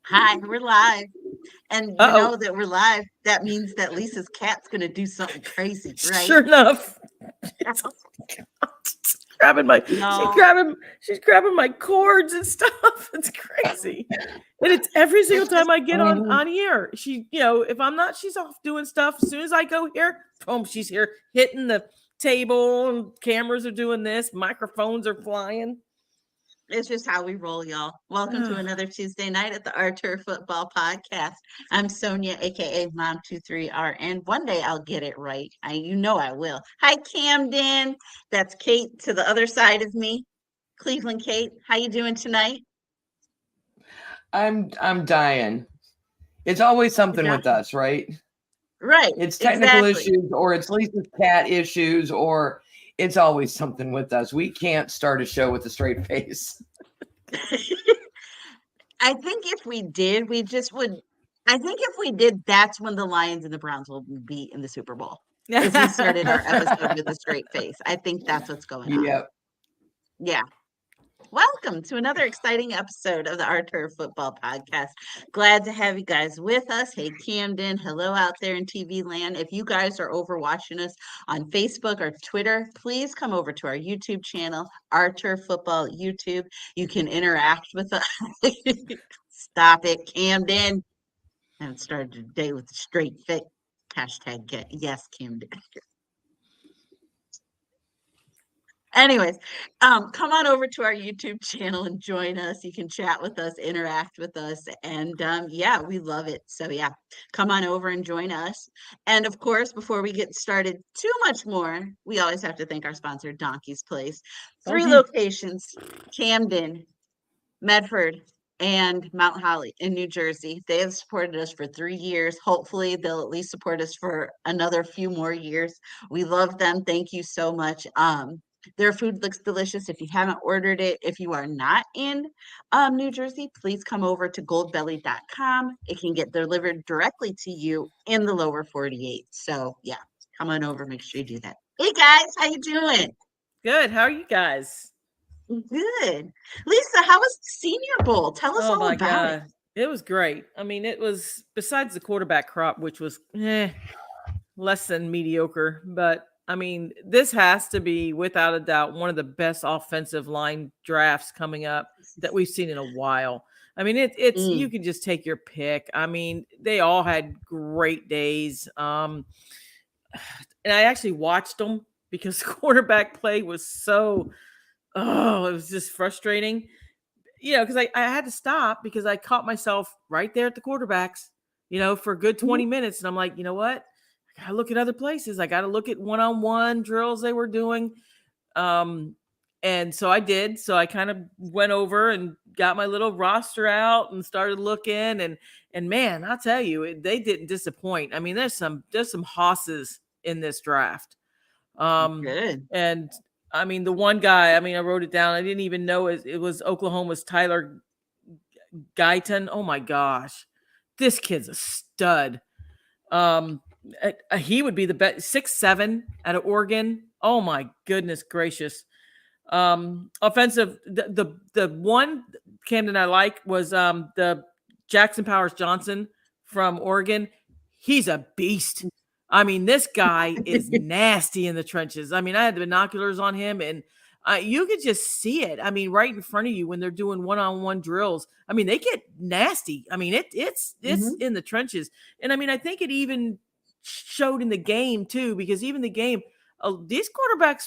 Hi, we're live. And you Uh-oh. know that we're live. That means that Lisa's cat's going to do something crazy, right? Sure enough. She's grabbing my Y'all, she's grabbing my cords and stuff. It's crazy. And it's every single it's just, time I get Mhm. on here. She, if I'm not, she's off doing stuff. As soon as I go here, boom, she's here hitting the table and cameras are doing this, microphones are flying. it's just how we roll, y'all. Welcome to another Tuesday night at the Archer Football Podcast. I'm Sonia, aka Mom23R, and one day I'll get it right. You know I will. Hi, Camden. That's Kate to the other side of me. Cleveland Kate, how you doing tonight? I'm dying. It's always You're something with dying. us, right? Right, It's technical exactly. issues, or it's Lisa's cat issues, or it's always something with us. We can't start a show with a straight face. I think if we did, we just would. I think if we did, that's when the Lions and the Browns will be in the Super Bowl. If we started our episode with a straight face, I think that's what's going on. Yep. Yeah. Welcome to another exciting episode of the Arthur Football Podcast. Glad to have you guys with us. Hey, Camden. Hello out there in TV land. If you guys are over watching us on Facebook or Twitter, please come over to our YouTube channel, Arthur Football YouTube. You can interact with us. Stop it, Camden. I haven't started the day with a straight face. Hashtag get yes, Camden. Anyways, come on over to our YouTube channel and join us. You can chat with us, interact with us, and yeah, we love it. So yeah, come on over and join us. And of course, before we get started too much more, we always have to thank our sponsor, Donkey's Place. 3 Donkey. locations: Camden, Medford, and Mount Holly in New Jersey. They have supported us for 3 years. Hopefully, they'll at least support us for another few more years. We love them. Thank you so much. Their food looks delicious. If you haven't ordered it, if you are not in New Jersey, please come over to goldbelly.com. It can get delivered directly to you in the lower 48. So yeah, come on over. Make sure you do that. Hey guys, how you doing? Good. How are you guys? Good. Lisa, how was the Senior Bowl? Tell us Oh all my about it. God. It was great. I mean, it was besides the quarterback crop, which was less than mediocre, but I mean, this has to be without a doubt one of the best offensive line drafts coming up that we've seen in a while. I mean, it's you Mm, can just take your pick. I mean, they all had great days. And I actually watched them because quarterback play was so it was just frustrating. Because I had to stop because I caught myself right there at the quarterbacks, for a good mhm. 20 minutes. And I'm like, you know what? I got to look at other places. I got to look at one on one drills they were doing. Um, and so I did. So I kind of went over and got my little roster out and started looking. And man, I'll tell you, they didn't disappoint. I mean, there's some hosses in this draft. Um, Good. and I mean, the one guy, I mean, I wrote it down. I didn't even know it was Oklahoma's Tyler Guyton. Oh my gosh. This kid's a stud. Um, he would be the best 6'7" out of Oregon. Oh my goodness gracious. Offensive, the one Camden I like was the Jackson Powers Johnson from Oregon. He's a beast. I mean, this guy is nasty in the trenches. I mean, I had the binoculars on him, and you could just see it. I mean, right in front of you when they're doing one-on-one drills. I mean, they get nasty. I mean, it's Hmm. in the trenches, and I mean, I think it even showed in the game too, because even the game, these quarterbacks,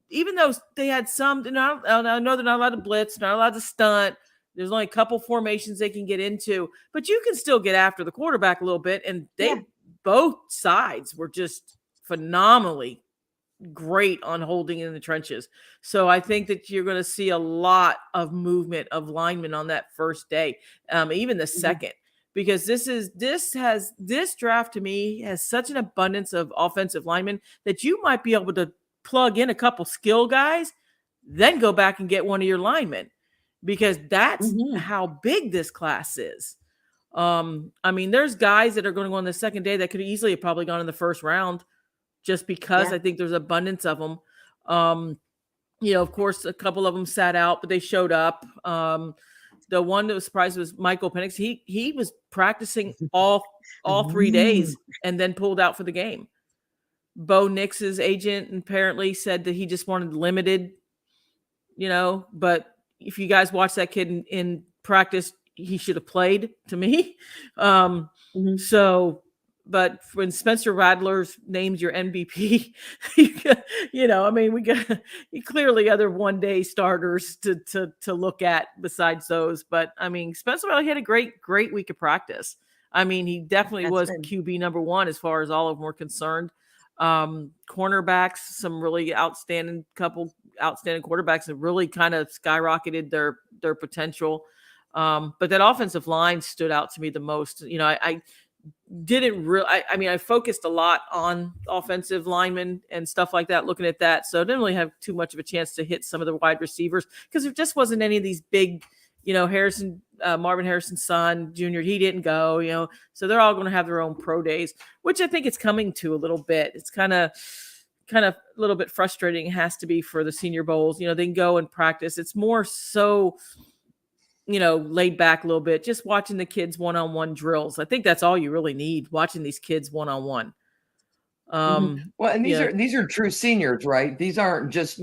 even though they had some, I know they're not allowed to blitz, not allowed to stunt. There's only a couple formations they can get into, but you can still get after the quarterback a little bit. And Yeah. they both sides were just phenomenally great on holding in the trenches. So I think that you're going to see a lot of movement of linemen on that first day, even the Mhm. second, because this draft to me has such an abundance of offensive linemen that you might be able to plug in a couple skill guys, then go back and get one of your linemen, because that's Mhm. how big this class is. I mean, there's guys that are going to go on the second day that could easily have probably gone in the first round just because Yeah. I think there's abundance of them. Of course, a couple of them sat out, but they showed up. the one that was surprised was Michael Penix. He was practicing all 3 days and then pulled out for the game. Bo Nix's agent apparently said that he just wanted limited, but if you guys watch that kid in practice, he should have played to me. So, but when Spencer Rattler's named your MVP, we got clearly other one-day starters to look at besides those. But I mean, Spencer Rattler had a great week of practice. I mean, he definitely was QB number one as far as all of them were concerned. Cornerbacks, some really outstanding quarterbacks have really kind of skyrocketed their potential. But that offensive line stood out to me the most. I didn't really, I focused a lot on offensive linemen and stuff like that, looking at that. So I didn't really have too much of a chance to hit some of the wide receivers because there just wasn't any of these big, Marvin Harrison's son, Jr., he didn't go, so they're all going to have their own pro days, which I think it's coming to a little bit. It's kind of a little bit frustrating. It has to be for the Senior Bowls. They can go and practice. It's more so, laid back a little bit, just watching the kids one-on-one drills. I think that's all you really need, watching these kids one-on-one. Well, and these are true seniors, right? These aren't just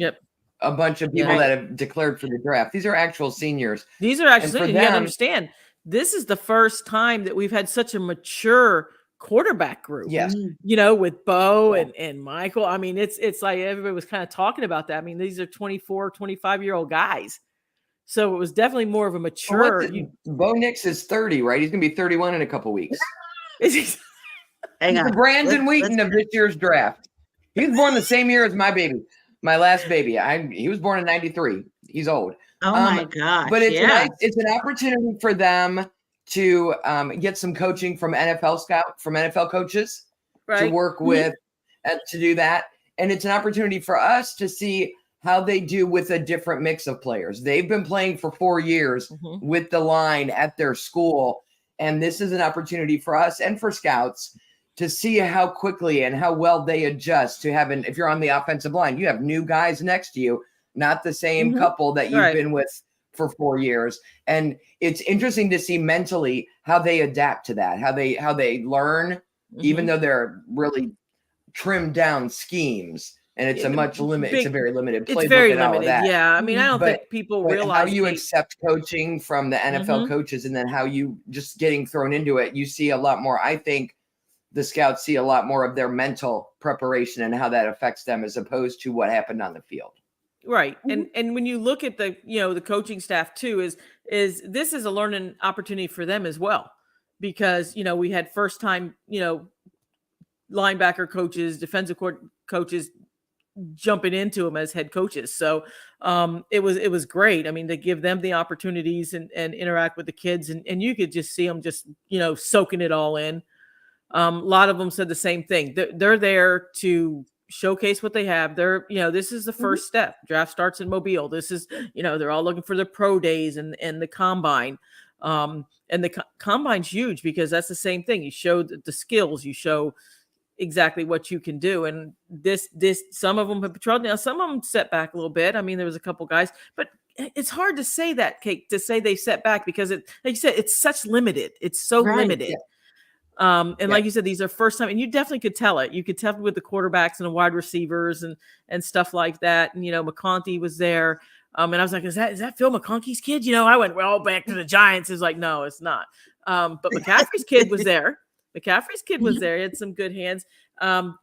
a bunch of people that have declared for the draft. These are actual seniors. These are actual seniors. You got to understand, this is the first time that we've had such a mature quarterback group. Yes. With Bo and Michael. I mean, it's like everybody was kind of talking about that. I mean, these are 24, 25-year-old guys. So it was definitely more of a mature. Bo Nix is 30, right? He's going to be 31 in a couple weeks. He's the Brandon Wheaton of this year's draft. He was born the same year as my baby, my last baby. He was born in 93. He's old. Oh my gosh. But it's an opportunity for them to get some coaching from NFL coaches to work with to do that. And it's an opportunity for us to see how they do with a different mix of players. They've been playing for 4 years with the line at their school. And this is an opportunity for us and for scouts to see how quickly and how well they adjust to having, if you're on the offensive line, you have new guys next to you, not the same couple that you've been with for 4 years. And it's interesting to see mentally how they adapt to that, how they learn, even though they're really trimmed down schemes. And it's it's a very limited playbook. It's very limited. Yeah. I mean, I don't think people realize how you accept coaching from the NFL coaches and then how you just getting thrown into it. You see a lot more. I think the scouts see a lot more of their mental preparation and how that affects them as opposed to what happened on the field. Right. And when you look at the coaching staff too, is this is a learning opportunity for them as well, because, we had first time, linebacker coaches, defensive coaches jumping into them as head coaches. So it was great. I mean, to give them the opportunities and interact with the kids, and you could just see them just, soaking it all in. A lot of them said the same thing. They're there to showcase what they have. This is the first step. Draft starts in Mobile. This is, they're all looking for the pro days and the combine. And the combine's huge because that's the same thing. You show the skills, you show exactly what you can do. And this some of them have patrolled. Now, some of them set back a little bit. I mean, there was a couple guys, but it's hard to say that, Kate, to say they set back because like you said, it's such limited. It's so limited. Yeah. Like you said, these are first time, and you definitely could tell it. You could tell with the quarterbacks and the wide receivers and stuff like that. And, McConkey was there. And I was like, is that Phil McConkey's kid? I went, well, back to the Giants. It's like, no, it's not. But McCaffrey's kid was there. He had some good hands.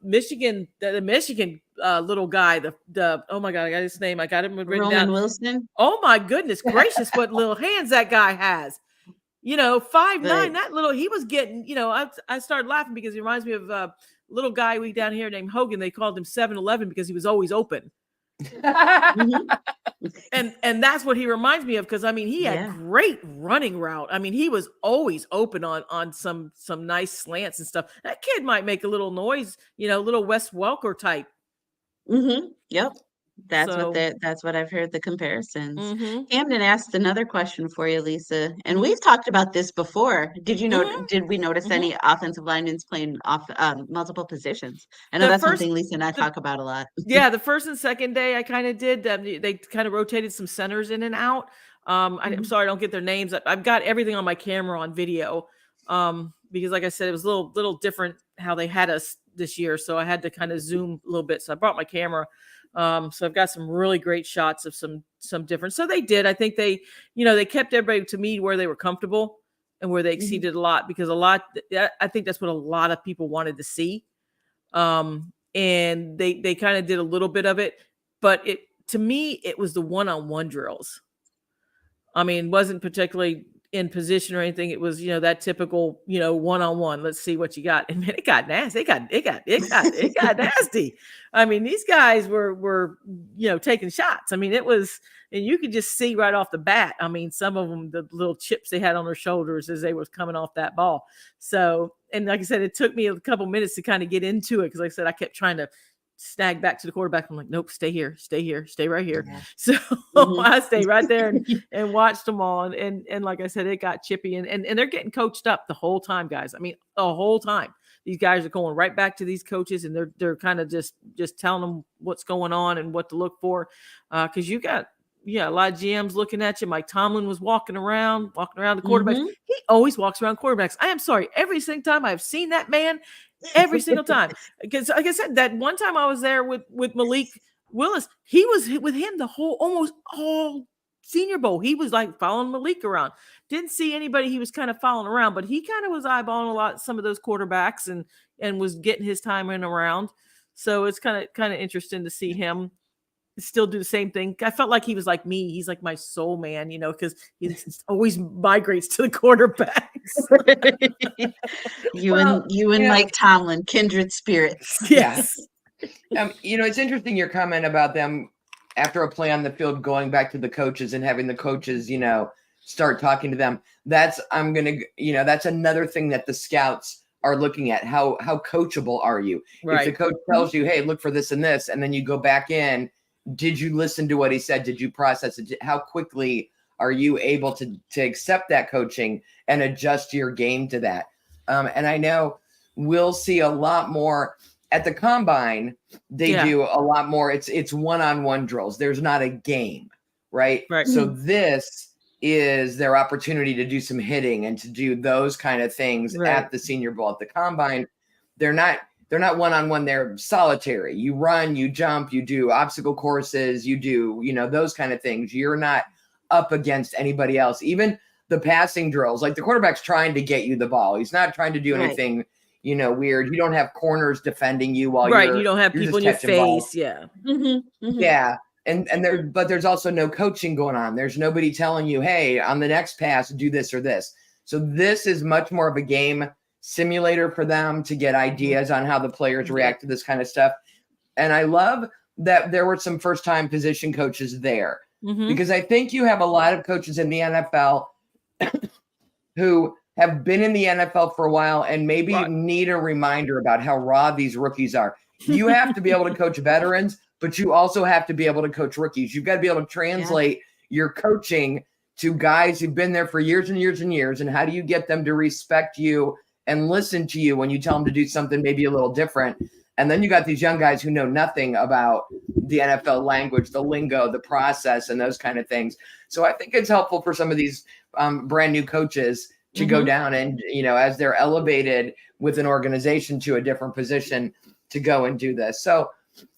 Michigan, the Michigan little guy, oh my God, I got his name. I got him written down. Wilson. Oh my goodness gracious, what little hands that guy has. 5'9", that little, he was getting, I started laughing because he reminds me of a little guy we down here named Hogan. They called him 7-Eleven because he was always open. And that's what he reminds me of, because he had great running route. He was always open on some nice slants and stuff. That kid might make a little noise, little Wes Welker type. Yep. That's what I've heard, the comparisons. Camden asked another question for you, Lisa, and we've talked about this before. Did you know? Did we notice any offensive linemen playing off multiple positions? I know that's something Lisa and I talk about a lot. Yeah, the first and second day I kind of did. They kind of rotated some centers in and out. I'm sorry I don't get their names. I've got everything on my camera on video, because like I said, it was a little different how they had us this year, so I had to kind of zoom a little bit. So I brought my camera. So I've got some really great shots of some different. So they did. I think they, they kept everybody to me where they were comfortable and where they exceeded a lot, because I think that's what a lot of people wanted to see. And they kind of did a little bit of it, but to me, it was the one-on-one drills. I mean, wasn't particularly in position or anything. It was, that typical, one-on-one. Let's see what you got. And man, it got nasty. It got nasty. I mean, these guys were taking shots. I mean, it was, and you could just see right off the bat. I mean, some of them, the little chips they had on their shoulders as they was coming off that ball. So, and like I said, it took me a couple minutes to kind of get into it, because like I said, I kept trying to snag back to the quarterback. I'm like, nope, stay here, stay right here. Yeah. So I stayed right there and watched them all. And like I said, it got chippy, and they're getting coached up the whole time, guys. I mean, the whole time. These guys are going right back to these coaches, and they're kind of just telling them what's going on and what to look for. Because you got a lot of GMs looking at you. Mike Tomlin was walking around the quarterbacks. He always walks around quarterbacks. I am sorry, every single time I've seen that man, every single time. Because like I said, that one time I was there with Malik Willis, he was with him the whole, almost all Senior Bowl. He was like following Malik around. Didn't see anybody he was kind of following around, but he kind of was eyeballing some of those quarterbacks and was getting his time in around. So it's kind of interesting to see him still do the same thing. I felt like he was like me. He's like my soul man, because he always migrates to the quarterbacks. you and Mike Tomlin, kindred spirits. Yes. It's interesting your comment about them after a play on the field going back to the coaches and having the coaches, start talking to them. That's another thing that the scouts are looking at. How coachable are you? Right. If the coach tells you, hey, look for this and this, and then you go back in, did you listen to what he said? Did you process it? How quickly are you able to accept that coaching and adjust your game to that? And I know we'll see a lot more at the combine. They do a lot more. It's one-on-one drills. There's not a game, right? So this is their opportunity to do some hitting and to do those kind of things at the Senior Bowl. At the combine, they're not one-on-one, they're solitary. You run, you jump, you do obstacle courses, you do, those kind of things. You're not up against anybody else. Even the passing drills, like the quarterback's trying to get you the ball. He's not trying to do anything, weird. You don't have corners defending you while you don't have people in your face. Balls. Yeah. Yeah. But there's also no coaching going on. There's nobody telling you, hey, on the next pass, do this or this. So this is much more of a game simulator for them to get ideas on how the players react to this kind of stuff. And I love that there were some first-time position coaches there, because I think you have a lot of coaches in the NFL who have been in the NFL for a while and maybe need a reminder about how raw these rookies are. You have to be able to coach veterans, but you also have to be able to coach rookies. You've got to be able to translate your coaching to guys who've been there for years and years and years. And how do you get them to respect you and listen to you when you tell them to do something maybe a little different? And then you got these young guys who know nothing about the NFL language, the lingo, the process, and those kind of things. So I think it's helpful for some of these brand new coaches to go down and, as they're elevated with an organization to a different position, to go and do this. So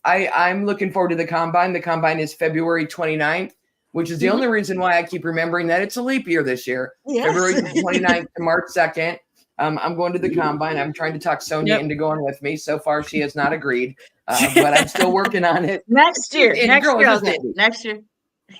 I'm looking forward to the combine. The combine is February 29th, which is the only reason why I keep remembering that it's a leap year this year. Yes. February 29th to March 2nd. I'm going to the combine. I'm trying to talk Sonia into going with me. So far, she has not agreed, but I'm still working on it. Next year. Next year.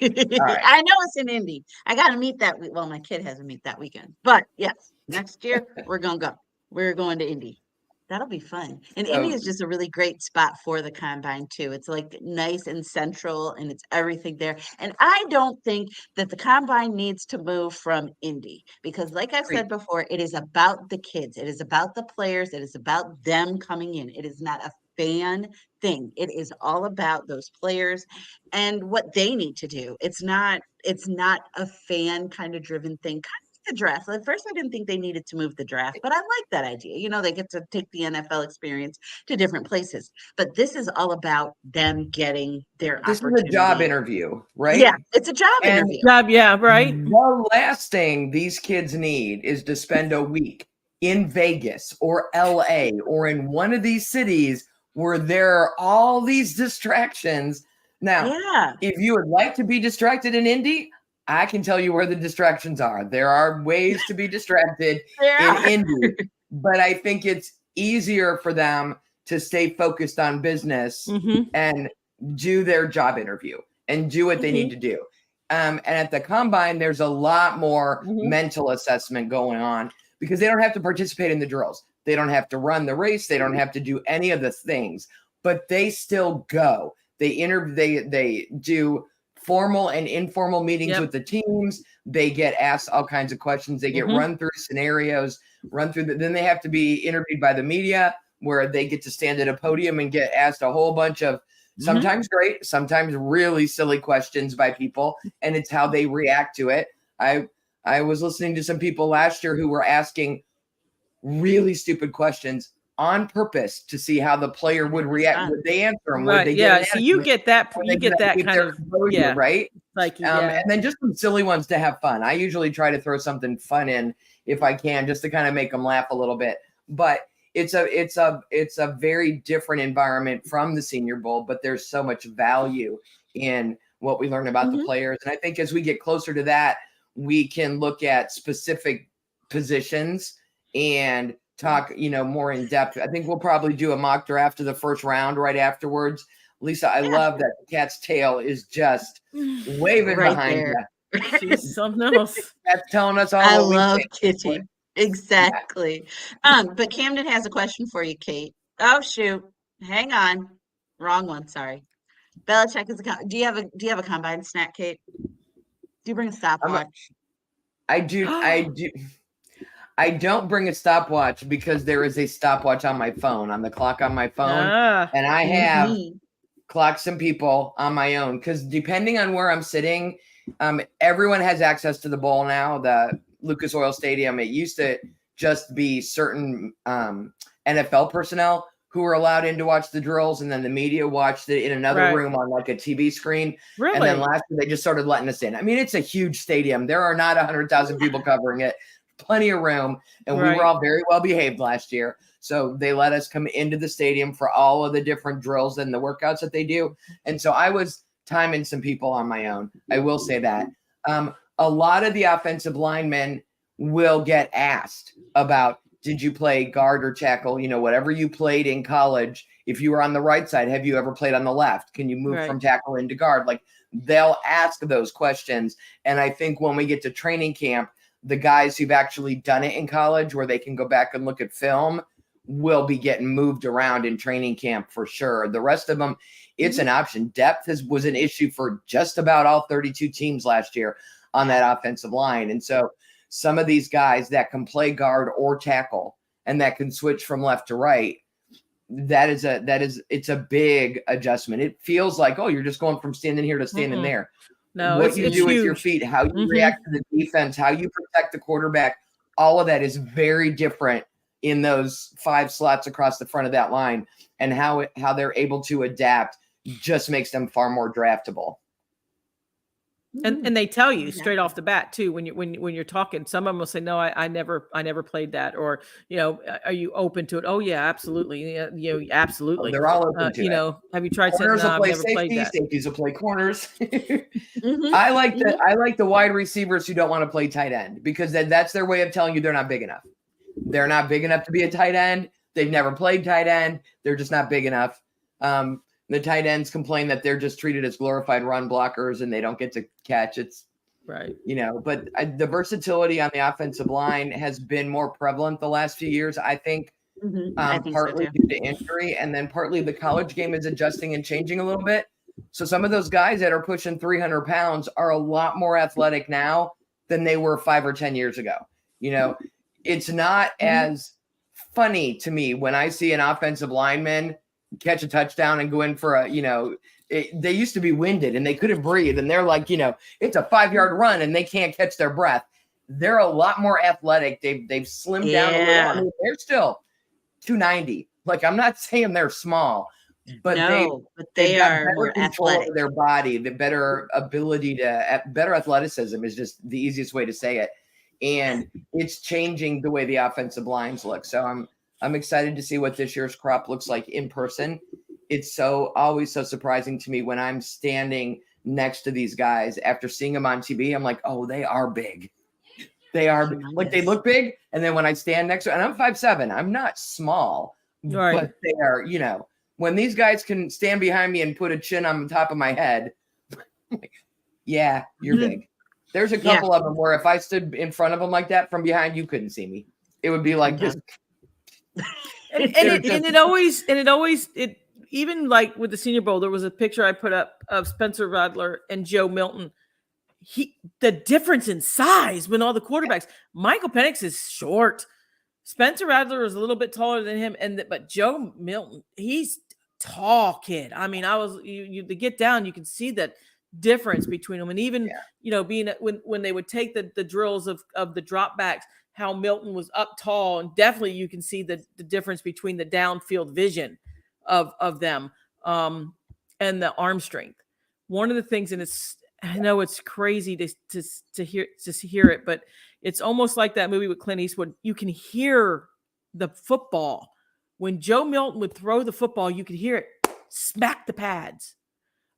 Right. I know it's in Indy. I got to meet that week. Well, my kid has to meet that weekend. But yes, next year, we're going to go. We're going to Indy. That'll be fun. And Indy is just a really great spot for the combine too. It's like nice and central, and it's everything there. And I don't think that the combine needs to move from Indy, because like I've said before, it is about the kids. It is about the players. It is about them coming in. It is not a fan thing. It is all about those players and what they need to do. It's not a fan kind of driven thing. the draft. At first, I didn't think they needed to move the draft, but I like that idea. They get to take the NFL experience to different places. But this is all about them getting their This is a job opportunity. interview, right? Yeah, it's a job And interview. Yeah, right. The last thing these kids need is to spend a week in Vegas or LA or in one of these cities where there are all these distractions. Now, if you would like to be distracted in Indy, I can tell you where the distractions are. There are ways to be distracted in Indy, but I think it's easier for them to stay focused on business and do their job interview and do what they need to do. And at the combine, there's a lot more mental assessment going on because they don't have to participate in the drills. They don't have to run the race. They don't have to do any of the things, but they still go. They do formal and informal meetings with the teams. They get asked all kinds of questions. They get run through scenarios, then they have to be interviewed by the media where they get to stand at a podium and get asked a whole bunch of sometimes great, sometimes really silly questions by people. And it's how they react to it. I was listening to some people last year who were asking really stupid questions on purpose to see how the player would react. Would they answer them? Would they get so you get that kind of composure, right? Like and then just some silly ones to have fun. I usually try to throw something fun in if I can, just to kind of make them laugh a little bit. But it's a very different environment from the Senior Bowl, but there's so much value in what we learn about the players. And I think as we get closer to that, we can look at specific positions and talk, more in depth. I think we'll probably do a mock draft of the first round right afterwards. Lisa, I love that the cat's tail is just waving behind you. She's something else. That's telling us all. I love Kitty. Exactly. But Camden has a question for you, Kate. Oh shoot. Hang on. Wrong one, sorry. Belichick is do you have a combine snack, Kate? Do you bring a stopwatch? I do. I don't bring a stopwatch because there is a stopwatch on my phone, on the clock on my phone. And I have clocked some people on my own because depending on where I'm sitting, everyone has access to the bowl now, the Lucas Oil Stadium. It used to just be certain NFL personnel who were allowed in to watch the drills, and then the media watched it in another room on like a TV screen. Really? And then last year they just started letting us in. I mean, it's a huge stadium. There are not 100,000 people covering it. Plenty of room, and we were all very well behaved last year. So they let us come into the stadium for all of the different drills and the workouts that they do. And so I was timing some people on my own. I will say that. A lot of the offensive linemen will get asked about, did you play guard or tackle? Whatever you played in college, if you were on the right side, have you ever played on the left? Can you move from tackle into guard? Like, they'll ask those questions. And I think when we get to training camp, the guys who've actually done it in college where they can go back and look at film will be getting moved around in training camp for sure. The rest of them, it's an option. Depth was an issue for just about all 32 teams last year on that offensive line. And so some of these guys that can play guard or tackle and that can switch from left to right, it's a big adjustment. It feels like, oh, you're just going from standing here to standing there. No, what you do with huge. your feet, how you react to the defense, how you protect the quarterback, all of that is very different in those 5 slots across the front of that line, and how they're able to adapt just makes them far more draftable. And they tell you straight off the bat too when you're talking. Some of them will say, "No, I never played that," or "Are you open to it?" "Oh yeah, absolutely." Absolutely. They're all open to it. Have you tried? Corners saying, no, will play I've never safety. played that. Safeties will play corners. I like the wide receivers who don't want to play tight end because that's their way of telling you they're not big enough. They're not big enough to be a tight end. They've never played tight end. They're just not big enough. The tight ends complain that they're just treated as glorified run blockers and they don't get to catch. It's but the versatility on the offensive line has been more prevalent the last few years, I think, partly due to injury, and then partly the college game is adjusting and changing a little bit. So some of those guys that are pushing 300 pounds are a lot more athletic now than they were 5 or 10 years ago. It's not as funny to me when I see an offensive lineman catch a touchdown and go in for they used to be winded and they couldn't breathe. And they're like, it's a 5-yard run and they can't catch their breath. they're a lot more athletic. They've slimmed down a little. I mean, they're still 290. Like, I'm not saying they're small, but they've got are better more control athletic. of their body, the better ability to better athleticism is just the easiest way to say it. And it's changing the way the offensive lines look. So I'm excited to see what this year's crop looks like in person. It's always so surprising to me when I'm standing next to these guys after seeing them on TV. I'm like, oh, they are big. They are like, they look big. And then when I stand next to, and I'm 5'7", I'm not small, but they are, you know, when these guys can stand behind me and put a chin on the top of my head, yeah, you're big. There's a couple of them where if I stood in front of them like that from behind, you couldn't see me. It would be like this. Even like with the Senior Bowl, there was a picture I put up of Spencer Rattler and Joe Milton. The difference in size when all the quarterbacks, Michael Penix is short. Spencer Rattler is a little bit taller than him. But Joe Milton, he's tall kid. I mean, to get down, you can see that difference between them. And even, you know, being when they would take the drills of the drop backs, how Milton was up tall, and definitely you can see the difference between the downfield vision of them and the arm strength. One of the things, and I know it's crazy to hear it, but it's almost like that movie with Clint Eastwood. You can hear the football. When Joe Milton would throw the football, you could hear it smack the pads.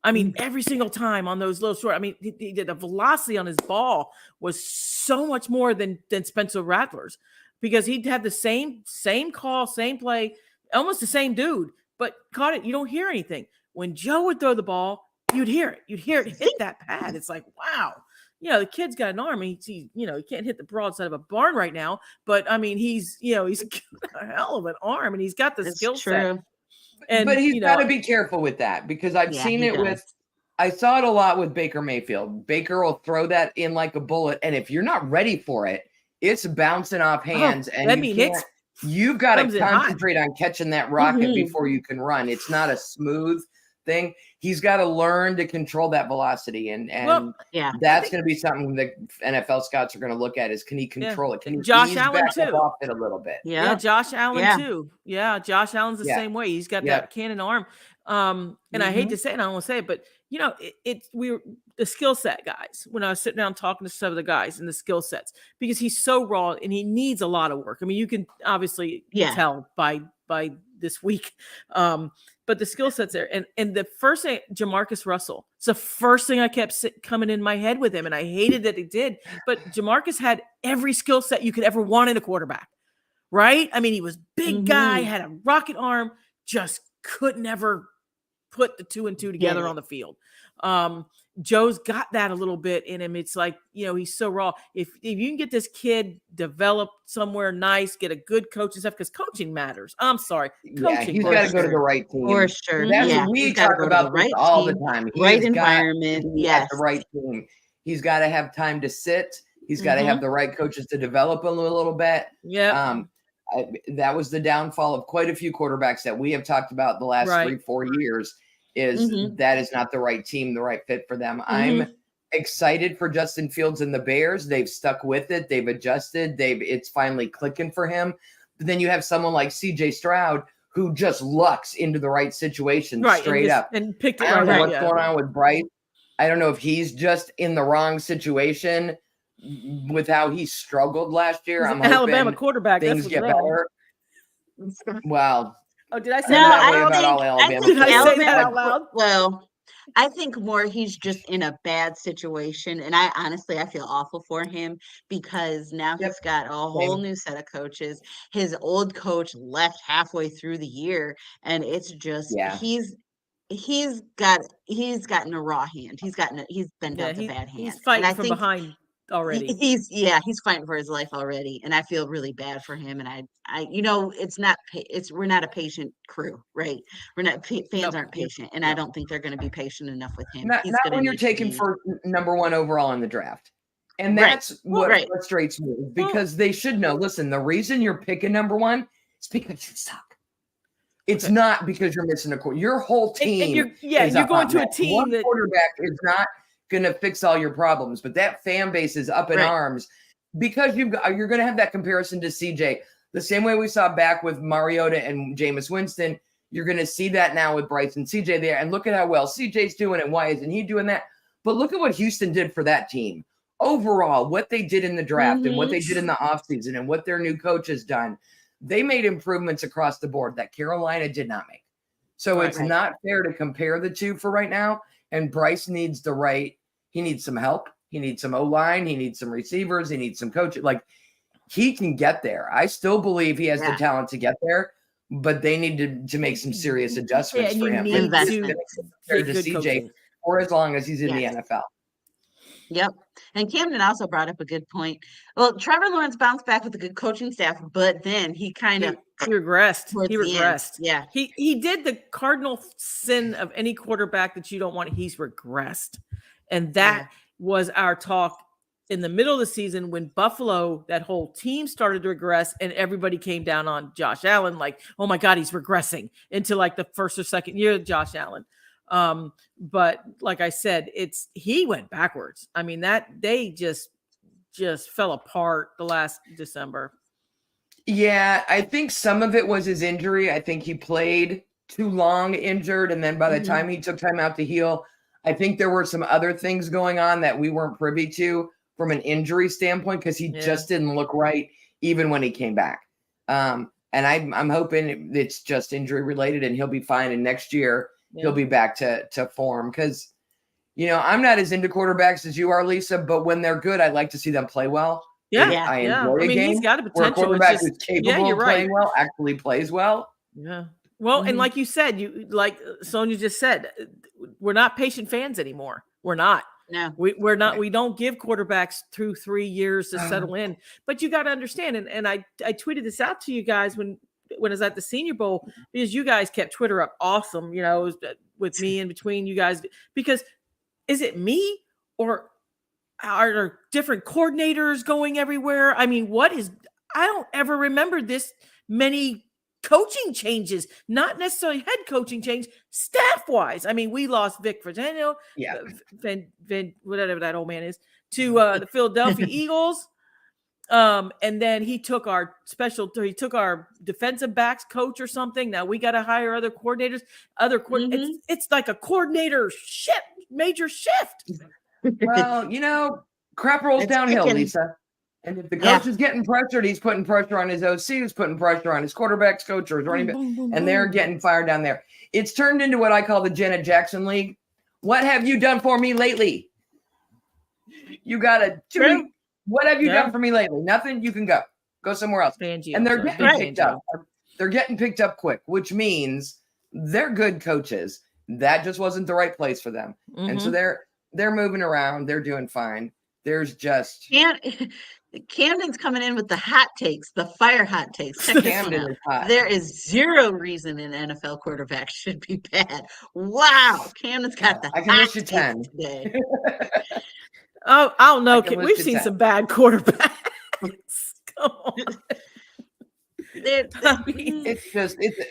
I mean, every single time on those little short, I mean, the velocity on his ball was so much more than Spencer Rattler's, because he'd have the same call, same play, almost the same dude, but caught it. You don't hear anything. When Joe would throw the ball, you'd hear it. You'd hear it hit that pad. It's like, wow. You know, the kid's got an arm. He can't hit the broadside of a barn right now, but I mean, he's got a hell of an arm, and he's got the skill set. But he's got to be careful with that, because I've seen it I saw it a lot with Baker Mayfield. Baker will throw that in like a bullet, and if you're not ready for it, it's bouncing off hands, and you've got to concentrate on catching that rocket before you can run. It's not a smooth thing. He's got to learn to control that velocity, and that's going to be something that NFL scouts are going to look at, is can he control it? Can he Josh Allen back up off it a little bit? Yeah, Josh Allen too. Yeah, Josh Allen's the same way. He's got that cannon arm. And I hate to say it, I don't want to say it, but you know, we were the skill set guys when I was sitting down talking to some of the guys and the skill sets, because he's so raw and he needs a lot of work. I mean, you can obviously tell by this week. But the skill set's there. And the first thing, Jamarcus Russell, it's the first thing I kept coming in my head with him. And I hated that he did. But Jamarcus had every skill set you could ever want in a quarterback, right? I mean, he was big guy, had a rocket arm, just could never put the 2 and 2 together on the field. Joe's got that a little bit in him. It's like, you know, he's so raw. If you can get this kid developed somewhere nice, get a good coach and stuff, because coaching matters. I'm sorry. Coaching, he's got to go to the right team. For sure. That's what we talk about this all the time. Right environment. Yes. The right team. He's got to have time to sit. He's got to have the right coaches to develop him a little bit. Yeah. That was the downfall of quite a few quarterbacks that we have talked about the last 3-4 years. That is not the right team, the right fit for them. I'm excited for Justin Fields and the Bears. They've stuck with it. They've adjusted. It's finally clicking for him. But then you have someone like CJ Stroud who just lucks into the right situation straight up. And picked it I don't know what's going on with Bryce. I don't know if he's just in the wrong situation with how he struggled last year. I'm hoping Alabama quarterback. Things get better. Wow. Oh, did I say that? I don't think Did I say that out loud? Well, I think more he's just in a bad situation. And I feel awful for him, because now he's got a whole new set of coaches. His old coach left halfway through the year, and it's just he's gotten a raw hand. He's been dealt a bad hand. He's fighting from behind already. He's fighting for his life already, and I feel really bad for him. And I we're not a patient crew, right? We're not fans aren't patient, and I don't think they're going to be patient enough with him. Not when you're taken for number 1 overall in the draft, and that's what frustrates me, because they should know. Listen, the reason you're picking number 1 is because you suck. It's not because you're missing a quarterback. Your whole team, you're going to a team one quarterback is not going to fix all your problems, but that fan base is up in arms because you're going to have that comparison to CJ. The same way we saw back with Mariota and Jameis Winston, you're going to see that now with Bryce and CJ there. And look at how well CJ's doing and why isn't he doing that? But look at what Houston did for that team. Overall, what they did in the draft and what they did in the offseason and what their new coach has done, they made improvements across the board that Carolina did not make. So it's not fair to compare the two for right now. And Bryce needs he needs some help. He needs some O-line. He needs some receivers. He needs some coaching. Like, he can get there. I still believe he has the talent to get there, but they need to make some serious adjustments for him. Compared to CJ for as long as he's in the NFL. Yep. And Camden also brought up a good point. Well, Trevor Lawrence bounced back with a good coaching staff, but then he kind of regressed. He regressed. Yeah. He did the cardinal sin of any quarterback that you don't want. He's regressed. And that was our talk in the middle of the season when Buffalo, that whole team started to regress and everybody came down on Josh Allen. Like, oh my God, he's regressing into like the first or second year of Josh Allen. But like I said, he went backwards. I mean, that they just fell apart the last December. Yeah, I think some of it was his injury. I think he played too long injured. And then by the time he took time out to heal, I think there were some other things going on that we weren't privy to from an injury standpoint, because he just didn't look right even when he came back. And I'm hoping it's just injury related and he'll be fine. And next year he'll be back to form, because, I'm not as into quarterbacks as you are, Lisa, but when they're good, I like to see them play well. I enjoy a game he's got a potential. Where a quarterback who's capable of playing well actually plays well. Yeah. Well, and like you said, like Sonia just said, we're not patient fans anymore. We're not. No, we're not. We don't give quarterbacks 3 years to settle in. But you got to understand, and I tweeted this out to you guys when I was at the Senior Bowl, because you guys kept Twitter up awesome, with me in between you guys. Because is it me, or are there different coordinators going everywhere? I mean, I don't ever remember this many coaching changes, not necessarily head coaching change, staff wise. I mean, we lost Vic Fangio, whatever that old man is, to the Philadelphia Eagles. And then he took our defensive backs coach or something. Now we got to hire other coordinators, it's like a coordinator major shift. Well, crap rolls downhill, Lisa. And if the coach is getting pressured, he's putting pressure on his OC, who's putting pressure on his quarterbacks coach or his running back, and they're getting fired down there. It's turned into what I call the Janet Jackson League. What have you done for me lately? You got a 2 week. What have you done for me lately? Nothing. You can go somewhere else. And they're getting picked up. They're getting picked up quick, which means they're good coaches. That just wasn't the right place for them. And so they're moving around. They're doing fine. There's just Camden's coming in with the hot takes, the fire hot takes. Camden is hot. There is zero reason an NFL quarterback should be bad. Wow, Camden's got the I can list you 10 today. Oh, I don't know. We've seen some bad quarterbacks. Come on. It's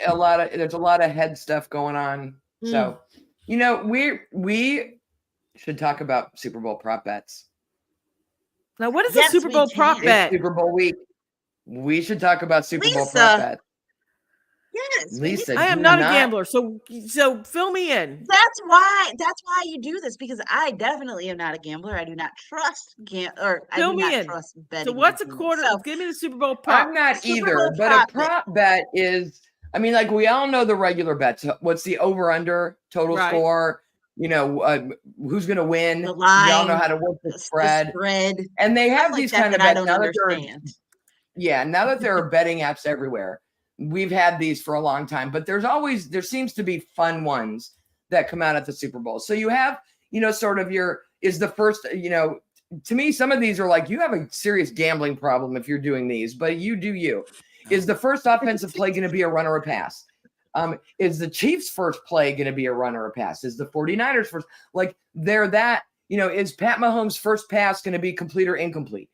a lot of, there's a lot of head stuff going on. So, we should talk about Super Bowl prop bets. Now, what is a Super Bowl prop bet? Super Bowl week. We should talk about Super Bowl prop bet. Yes, Lisa, I am not a gambler, so fill me in. That's why you do this, because I definitely am not a gambler. I do not trust fill me in. Betting. So what's a quarter? Give me the Super Bowl prop. I'm not either, but a prop bet is, I mean, like, we all know the regular bets. What's the over/under total score? Who's going to win? The line, we all know how to work the spread. And they have these kind of bets now that there are betting apps everywhere. We've had these for a long time, but there seems to be fun ones that come out at the Super Bowl. So you have, sort of to me, some of these are like, you have a serious gambling problem if you're doing these, but you do you. Is the first offensive play going to be a run or a pass? Is the Chiefs' first play going to be a run or a pass? Is the 49ers first? Like, is Pat Mahomes' first pass going to be complete or incomplete?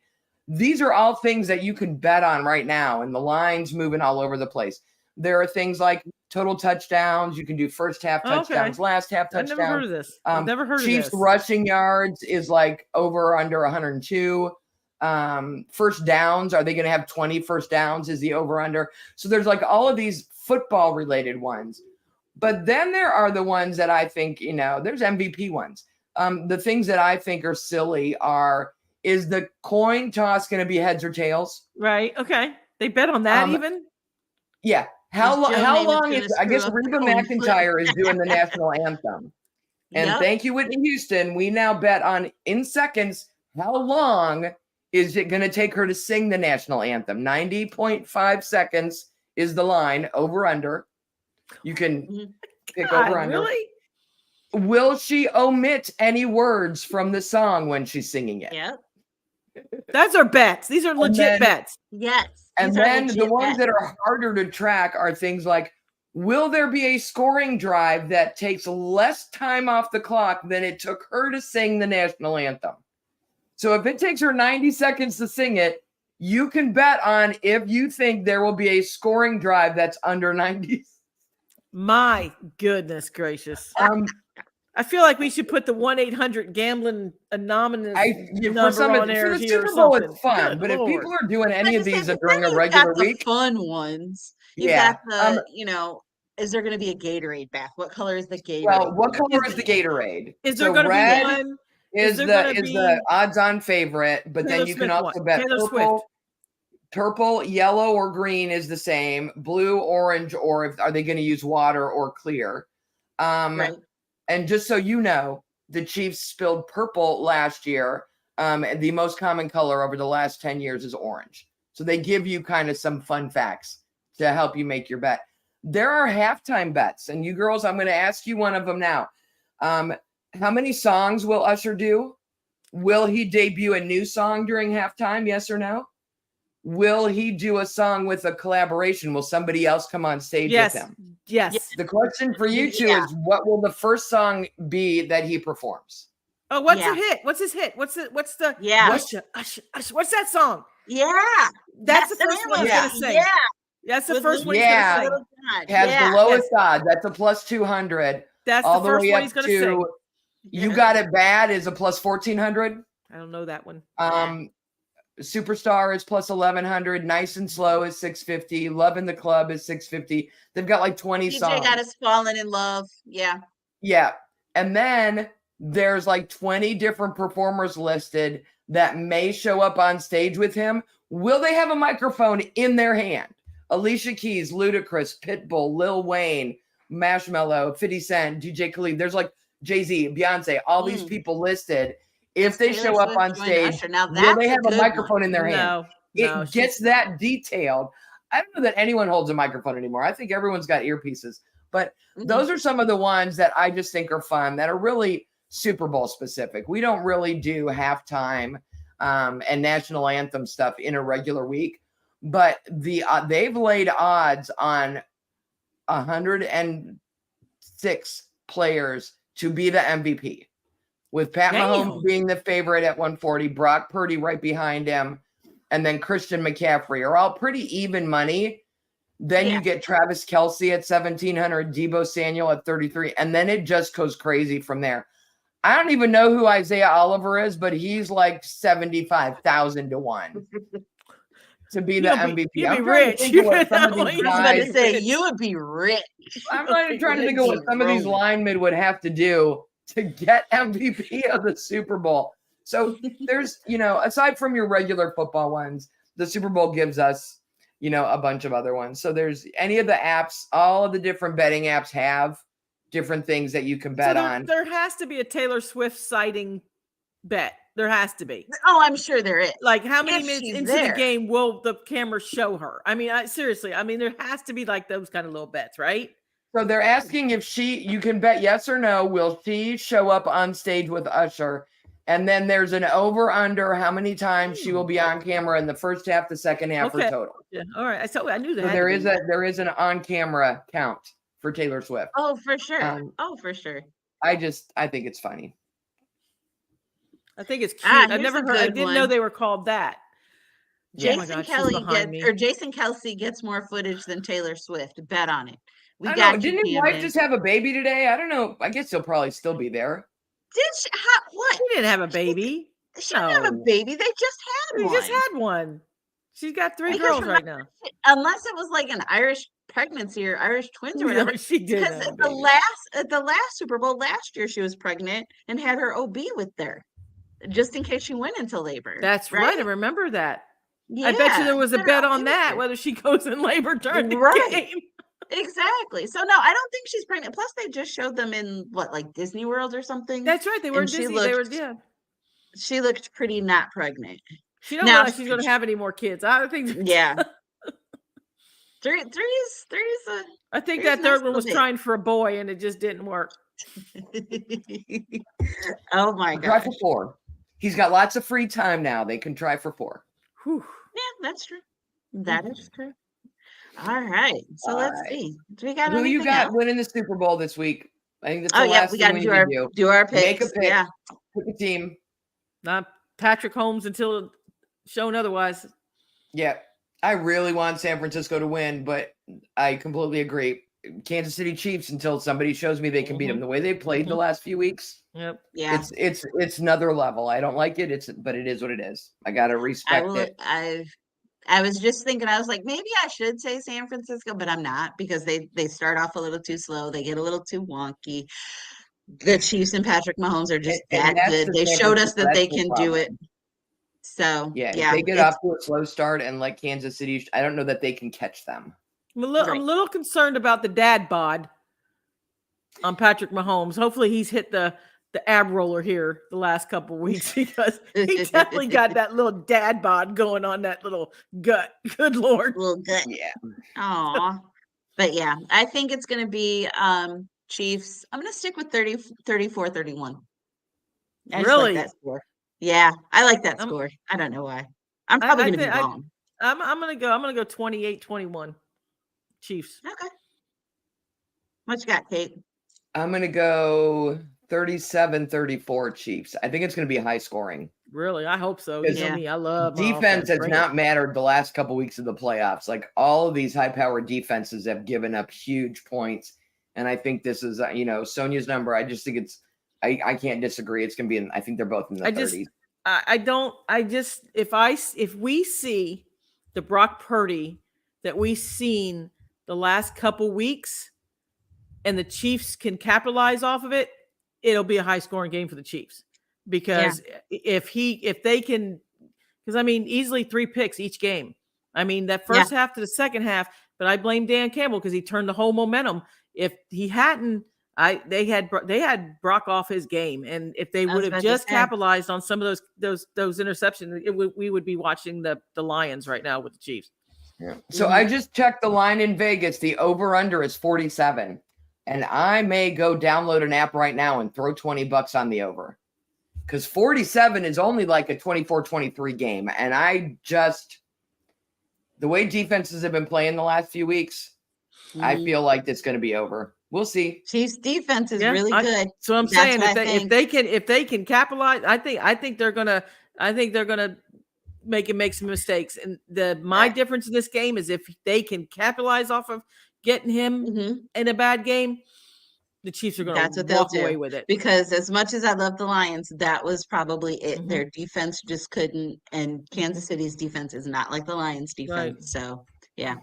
These are all things that you can bet on right now, and the line's moving all over the place. There are things like total touchdowns. You can do first half touchdowns, last half touchdowns. I've never heard of this. I've never heard Chiefs of this. rushing yards is like over or under 102. First downs, are they going to have 20 first downs is the over under. So there's like all of these football related ones. But then there are the ones that I think, there's MVP ones. The things that I think are silly is the coin toss going to be heads or tails? Right. Okay. They bet on that even? Yeah. How long is, I guess Reba McEntire is doing the national anthem. And thank you, Whitney Houston. We now bet on in seconds, how long is it going to take her to sing the national anthem? 90.5 seconds is the line, over under. You can pick over under. Really? Will she omit any words from the song when she's singing it? Yep. Those are bets. These are legit bets. Yes. And then the ones that are harder to track are things like, will there be a scoring drive that takes less time off the clock than it took her to sing the national anthem? So if it takes her 90 seconds to sing it, you can bet on if you think there will be a scoring drive that's under 90. My goodness gracious. I feel like we should put the 1-800-GAMBLING anonymous number on air here. For the Super Bowl, it's fun, but if people are doing any of these during a regular week, the fun ones. You've got the, is there going to be a Gatorade bath? What color is the Gatorade? Well, what color is the Gatorade? Is there going to be one? Is the odds-on favorite, but then you can also bet purple, yellow, or green is the same. Blue, orange, or are they going to use water or clear? Right. And just so you know, the Chiefs spilled purple last year. The most common color over the last 10 years is orange. So they give you kind of some fun facts to help you make your bet. There are halftime bets, and you girls, I'm going to ask you one of them now. How many songs will Usher do? Will he debut a new song during halftime? Yes or no? Will he do a song with a collaboration? Will somebody else come on stage with him? Yes. The question for you two is, what will the first song be that he performs? Oh, what's a hit? What's his hit? What's the Usher, what's that song? Yeah. That's the first one he's going to sing. Yeah. That's the first one he's going to sing. Has the lowest odds. That's a plus 200. That's the first one he's going to sing. You Got It Bad is a plus 1,400. I don't know that one. Superstar is plus 1,100. Nice and Slow is 650. Love in the Club is 650. They've got like 20 songs. DJ Got Us Falling in Love. Yeah. Yeah. And then there's like 20 different performers listed that may show up on stage with him. Will they have a microphone in their hand? Alicia Keys, Ludacris, Pitbull, Lil Wayne, Marshmello, 50 Cent, DJ Khaled. There's like Jay-Z, Beyonce, all these people listed. If they show up on stage, will they have a microphone in their hand? It gets that detailed. I don't know that anyone holds a microphone anymore. I think everyone's got earpieces. But those are some of the ones that I just think are fun, that are really Super Bowl specific. We don't really do halftime and national anthem stuff in a regular week. But they've laid odds on 106 players to be the MVP. With Pat Mahomes being the favorite at 140, Brock Purdy right behind him, and then Christian McCaffrey are all pretty even money. Then you get Travis Kelce at 1,700, Deebo Samuel at 33, and then it just goes crazy from there. I don't even know who Isaiah Oliver is, but he's like 75,000 to 1 to be the MVP. You'd be rich. You would be rich. I'm trying to think of what some of these linemen would have to do to get MVP of the Super Bowl. So there's, aside from your regular football ones, the Super Bowl gives us, a bunch of other ones. So there's any of the apps, all of the different betting apps have different things that you can bet on. There has to be a Taylor Swift sighting bet. There has to be. Oh, I'm sure there is. Like, how many minutes into the game will the camera show her? I mean, seriously, there has to be like those kind of little bets, right? So they're asking if you can bet yes or no, will she show up on stage with Usher? And then there's an over-under how many times she will be on camera in the first half, the second half, or total. Yeah. All right. I knew that. So there is an on-camera count for Taylor Swift. Oh, for sure. For sure. I think it's funny. I think it's cute. I didn't know they were called that. Jason Kelce gets more footage than Taylor Swift. Bet on it. Didn't his wife just have a baby today? I don't know. I guess he'll probably still be there. What? She didn't have a baby. She didn't have a No. baby. They just had She one. just had one. She's got 3 Because girls right now. unless it was like an Irish pregnancy or Irish twins or whatever. No, she didn't Because have a at the baby. last Super Bowl last year, she was pregnant and had her OB with her, just in case she went into labor. That's right. I remember that. Yeah, I bet you there was a had her bet OB on with that, her. whether she goes in labor during the Right. game. Exactly. So no, I don't think she's pregnant. Plus, they just showed them in like Disney World or something. That's right. They were in And she Disney. They were, looked, yeah. she looked pretty not pregnant. She don't Now, look like she's going to have any more kids. I think. yeah. Three's I think Three's that a nice third one little was bit. trying for a boy and it just didn't work. Oh my Try gosh. for 4. He's got lots of free time now. They can try for 4. Whew. Yeah, that's true. That is true. All right. So let's see. Do we got Who anything you got else? winning the Super Bowl this week? I think that's the Oh yeah, last we thing got we to need to do our picks. Make a pick. Yeah. Pick a team. Not Patrick Holmes until shown otherwise. Yeah. I really want San Francisco to win, but I completely agree. Kansas City Chiefs until somebody shows me they can beat them. The way they played the last few weeks, Yep. Yeah. it's another level. I don't like it. But it is what it is. I gotta respect it. I was just thinking, I was like, maybe I should say San Francisco, but I'm not, because they start off a little too slow. They get a little too wonky. The Chiefs and Patrick Mahomes are just And that that's good. the They San showed us Francisco- that they that's the can do problem. it. So Yeah, yeah, if they get off to a slow start and like Kansas City, I don't know that they can catch them. I'm a little concerned about the dad bod on Patrick Mahomes. Hopefully he's hit the ab roller here the last couple of weeks, because he definitely got that little dad bod going on that little gut. Good Lord. little gut. Yeah. Aw. But yeah, I think it's going to be Chiefs. I'm going to stick with 34-31. I just Really? like that score. Yeah, I like that score. I don't know why. I'm probably going to be wrong. I'm gonna go 28-21 Chiefs. Okay. What you got, Kate? I'm going to go 37-34 Chiefs. I think it's going to be high scoring. Really? I hope so. You know me, I love my defense offense. has Bring not it. mattered the last couple weeks of the playoffs. Like all of these high-powered defenses have given up huge points. And I think this is, Sonia's number. I just think I can't disagree. It's going to be, I think they're both in the 30s. If we see the Brock Purdy that we've seen the last couple weeks and the Chiefs can capitalize off of it, it'll be a high scoring game for the Chiefs, because if they can, because I mean, easily 3 picks each game. I mean, that first half to the second half, but I blame Dan Campbell because he turned the whole momentum. If he hadn't, they had Brock off his game, and if they would have just capitalized on some of those interceptions, we would be watching the Lions right now with the Chiefs. Yeah. So I just checked the line in Vegas. The over/under is 47, and I may go download an app right now and throw $20 on the over, because 47 is only like a 24-23 game, and the way defenses have been playing the last few weeks, I feel like it's going to be over. We'll see. Chiefs defense is really good. So I'm saying if they can capitalize, I think they're gonna make some mistakes. And my difference in this game is if they can capitalize off of getting him in a bad game, the Chiefs are going to walk away with it. Because as much as I love the Lions, that was probably it. Their defense just couldn't, and Kansas City's defense is not like the Lions defense. Right. So yeah.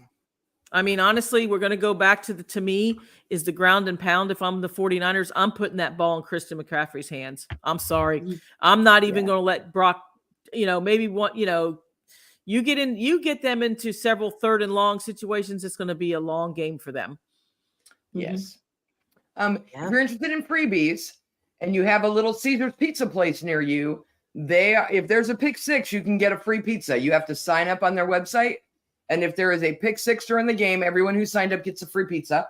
I mean, honestly, we're going to go back to me is the ground and pound. If I'm the 49ers, I'm putting that ball in Christian McCaffrey's hands. I'm sorry. I'm not even going to let Brock, maybe one, you get them into several 3rd and long situations. It's going to be a long game for them. Yes. If you're interested in freebies and you have a Little Caesars pizza place near you, if there's a pick 6, you can get a free pizza. You have to sign up on their website. And if there is a pick 6 during the game, everyone who signed up gets a free pizza.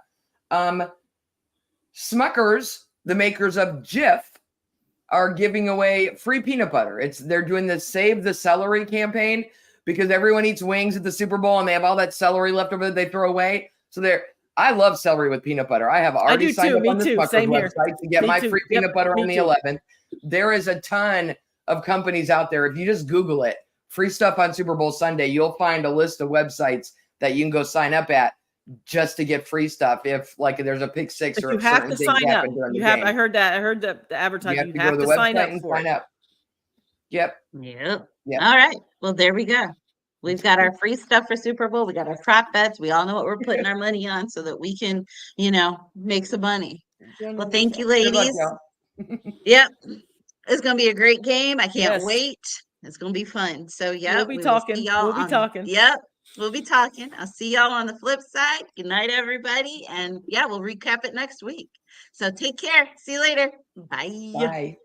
Smuckers, the makers of Jif, are giving away free peanut butter. They're doing the Save the Celery campaign, because everyone eats wings at the Super Bowl and they have all that celery left over that they throw away. So I love celery with peanut butter. I have already signed up on the Smuckers website to get my free peanut butter on the 11th. There is a ton of companies out there. If you just Google it, free stuff on Super Bowl Sunday, you'll find a list of websites that you can go sign up at just to get free stuff. If there's a pick 6 or you have to sign up. I heard that. I heard the advertising. You have to sign up for it. Yep. Yep. Yep. All right. Well, there we go. We've got our free stuff for Super Bowl. We got our prop bets. We all know what we're putting our money on so that we can, make some money. Well, thank you, Good luck, ladies. y'all. Yep. It's going to be a great game. I can't Yes. wait. It's going to be fun. So, yeah, We'll be will talking. see y'all We'll be on- talking. Yep. We'll be talking. I'll see y'all on the flip side. Good night, everybody. And yeah, we'll recap it next week. So take care. See you later. Bye. Bye.